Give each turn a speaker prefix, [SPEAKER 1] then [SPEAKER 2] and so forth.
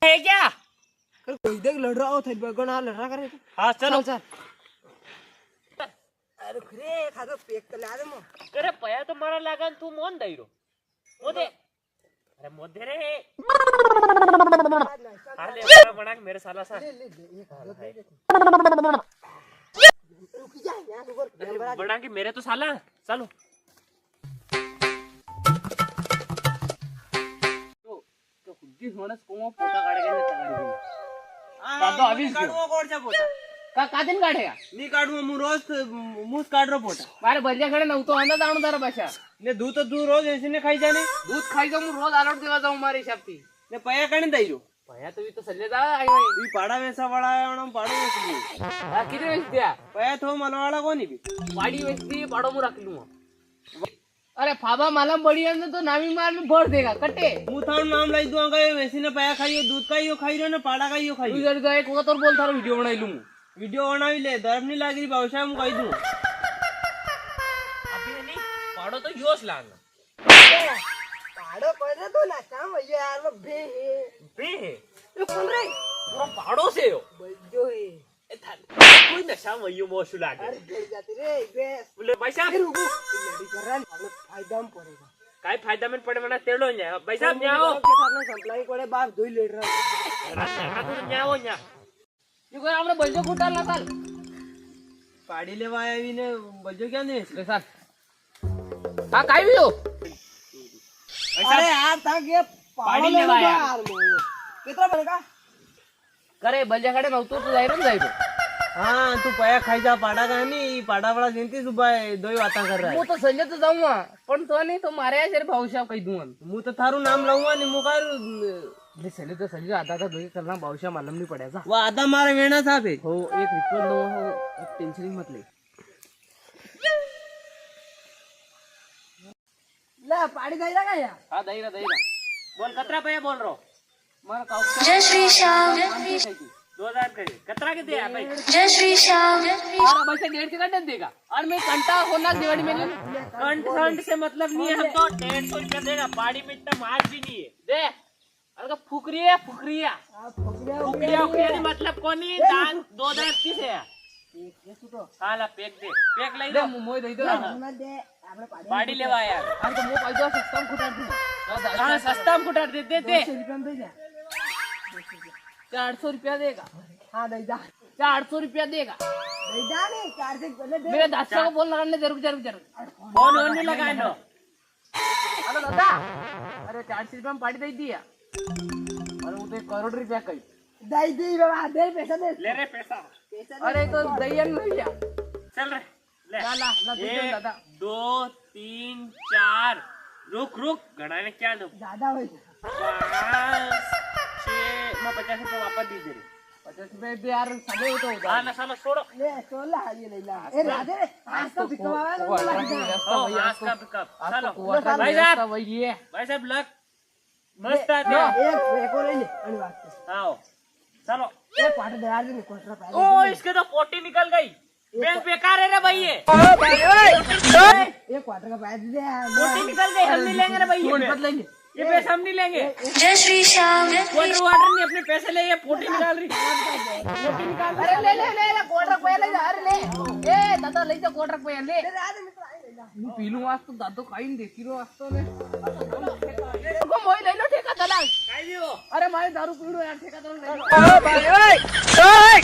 [SPEAKER 1] है क्या
[SPEAKER 2] कोई देख लड़ रहा हो थे बगना लड़ रहा करे
[SPEAKER 1] हाँ चलो
[SPEAKER 2] चल अरे खरे खादो पेक कर ला दे मो
[SPEAKER 1] अरे पया तो मारा लागन तू मोन दईरो मोदे अरे मोदे रे हाले बना मेरे साला सा
[SPEAKER 2] रुक जा यहां ऊपर
[SPEAKER 1] बना के मेरे तो साला चलो तो खुदी होणस कोमा पोटा काढायला तयारी दादा अभीच काढवा कोडचा पोटा
[SPEAKER 3] का कादीन काढेगा
[SPEAKER 1] मी काढू मु रोज मूस काढरो पोटा
[SPEAKER 3] मारे बल्ल्याकडे नव्हतो अंदा जाणू जरा बशा
[SPEAKER 1] ने दूध तो तू रोज ऐसे ने खाई जाने
[SPEAKER 3] दूध खायचं मग रोज आलोट देवा जाऊ मारे हिसाबती
[SPEAKER 1] ने पया काढून दईरो
[SPEAKER 3] भया तुम्ही तो सल्ले जा आई बाई
[SPEAKER 1] ई पाडा वेसा वाला म्हणून पाडू वेसली
[SPEAKER 3] हा किती वेळेस द्या
[SPEAKER 1] पया थो मनवाळा कोणी बी
[SPEAKER 3] वाडी वेचती पाडो मु राखलू मग अरे फाबा मला बड़ी अंदर तो नामी मार में भर देगा कटे
[SPEAKER 1] मु थान नाम लाई दूंगा गए वैसे ने पया खाइयो दूध खाइयो खाई रो ने पाडा खाइयो
[SPEAKER 3] तू
[SPEAKER 1] खाइयो
[SPEAKER 3] इधर गए को तोर बोल थारो वीडियो बनाई लूं
[SPEAKER 1] वीडियो बनावी ले दर्द नहीं लागी भावशा मु कही दूं अभी नहीं पाडो तो योस लागना
[SPEAKER 2] पाड़ो पड़े तो ना शाम ये यार वो बे
[SPEAKER 1] है
[SPEAKER 2] ये कौन रे
[SPEAKER 1] पूरा पाडो से हो
[SPEAKER 2] बजो है
[SPEAKER 1] ए कोई नशा वयो मोसु लागे
[SPEAKER 2] अरे गिर जाती रे बेस
[SPEAKER 1] बोले पैसा
[SPEAKER 2] फिर रुको लड़ी कर रहा है फायदा में पड़ेगा
[SPEAKER 1] काय फायदा में पड़े मना तेड़ो न्या पैसा न्याओ
[SPEAKER 2] के साथ में सप्लाई पड़े बाप दो ही लेट रहा
[SPEAKER 1] रात न्याओ न्या
[SPEAKER 3] ये कोई हमने बल्जो कुटाल ना साल
[SPEAKER 1] पाडी लेवा आवी ने बजो क्या ने
[SPEAKER 3] ले साल हा काय भी हो
[SPEAKER 2] अरे यार तक ये
[SPEAKER 1] पाड़ी लेवा
[SPEAKER 2] यार कितना पड़ेगा
[SPEAKER 3] करे बल्ल्याकडे नव्हतो तो जाईरो ना जाईरो
[SPEAKER 1] हाँ तू पया खाई जा पाडा का नहीं पाडा वाला जिनती सुबह दो ही बातें कर रहा है
[SPEAKER 3] वो तो संजय तो जाऊंगा पण तो नहीं तो मारे यार भाऊशा कही दूंगा
[SPEAKER 1] मु तो थारू नाम लाऊंगा नहीं मुकार
[SPEAKER 3] ले चले तो संजय आता था दोई करना भाऊशा मालूम नहीं पड़ेगा
[SPEAKER 1] वो आधा मारे वेणा था फिर
[SPEAKER 3] हो एक रिपोर्ट लो हो टेंशन ही मत ले
[SPEAKER 2] ला पाड़ी गईला का यार
[SPEAKER 3] हाँ दईरा
[SPEAKER 1] बोल कतरा पया बोल रहा
[SPEAKER 3] मारा काउ
[SPEAKER 4] जय श्री श्याम
[SPEAKER 1] 2000 करे कतरा के दे भाई
[SPEAKER 4] जय श्री श्याम
[SPEAKER 3] मारा पैसे 1.5 के कंटेंट देगा और मैं घंटा होना दिवाली में
[SPEAKER 1] कंठ से मतलब नहीं है हम तो 150 रुपया देगा पाड़ी में इतना मार्च भी नहीं है
[SPEAKER 3] दे अरे फुकरिया फुकरिया
[SPEAKER 1] फुकरिया मतलब कोनी दान 2030 है
[SPEAKER 2] ये सुतो
[SPEAKER 1] हाला पेक दे पेक लई
[SPEAKER 3] दे
[SPEAKER 1] दो
[SPEAKER 3] मोय दई दो
[SPEAKER 2] मत दे आपने पाड़ी
[SPEAKER 1] पाड़ी लेवा यार
[SPEAKER 3] अरे तो मो पैसा सस्ता में खुटा दूं
[SPEAKER 1] हां सस्ता में कुटार दे
[SPEAKER 2] 200 रुपए में दे जा
[SPEAKER 3] 400 रुपया देगा
[SPEAKER 2] हां दे जा
[SPEAKER 3] 400 रुपया देगा
[SPEAKER 2] दे जा नहीं 400 पहले दे
[SPEAKER 3] मेरे दादा को बोल लगाने जरूर
[SPEAKER 1] फोन ऑन नहीं लगाए नो
[SPEAKER 3] अरे दादा अरे 400 रुपया में पाड़ी दे दिया अरे वो तो 1 करोड़ रुपया कही
[SPEAKER 2] दे दे बाबा दे पैसा दे
[SPEAKER 1] ले रे पैसा
[SPEAKER 3] अरे तो दैयन भैया
[SPEAKER 1] चल रे ले
[SPEAKER 3] ला दे दो दादा
[SPEAKER 1] 2 3 4 रुक गणाने क्या दो
[SPEAKER 2] ज्यादा हो
[SPEAKER 1] 5 6 मैं 50 रुपये वापस दीजिए
[SPEAKER 3] 50 रुपये भी यार सगे होतो
[SPEAKER 1] हाँ ना साला छोड़ो
[SPEAKER 2] ले 16 ये ले ला ए राधे रे आज तो पिकवा
[SPEAKER 1] आज का पिकअप चलो
[SPEAKER 3] भाई साहब वही है
[SPEAKER 1] भाई साहब लक मस्त है
[SPEAKER 2] एक और ले ले अनिवार्य
[SPEAKER 1] आओ चलो
[SPEAKER 2] ए पाट दे यार नहीं कोटरा पाए
[SPEAKER 1] ओ इसके तो पोटी निकल गई बैंक बेकार है रे भाई ये
[SPEAKER 2] एक क्वार्टर का पाए दे
[SPEAKER 1] पोटी निकल गई हम नहीं लेंगे रे भाई
[SPEAKER 3] छोड़ मत लेंगे
[SPEAKER 1] ये पैसा हम नहीं लेंगे
[SPEAKER 4] जय श्री श्याम
[SPEAKER 1] वाटर वाटर नहीं अपने पैसे ले ये पोटी निकाल रही पोटी निकाल
[SPEAKER 3] अरे ले कोटरक पे ले जा अरे ले ए दादा ले जा कोटरक पे ले मी पिलू वाजतो दादो खाईन देखीरो वाजतो ने को मोय ले लो ठेका चला
[SPEAKER 1] काय दियो
[SPEAKER 3] अरे मारे दारू पीड़ो यार ठेका चला ले लो
[SPEAKER 2] भाई ओए ओए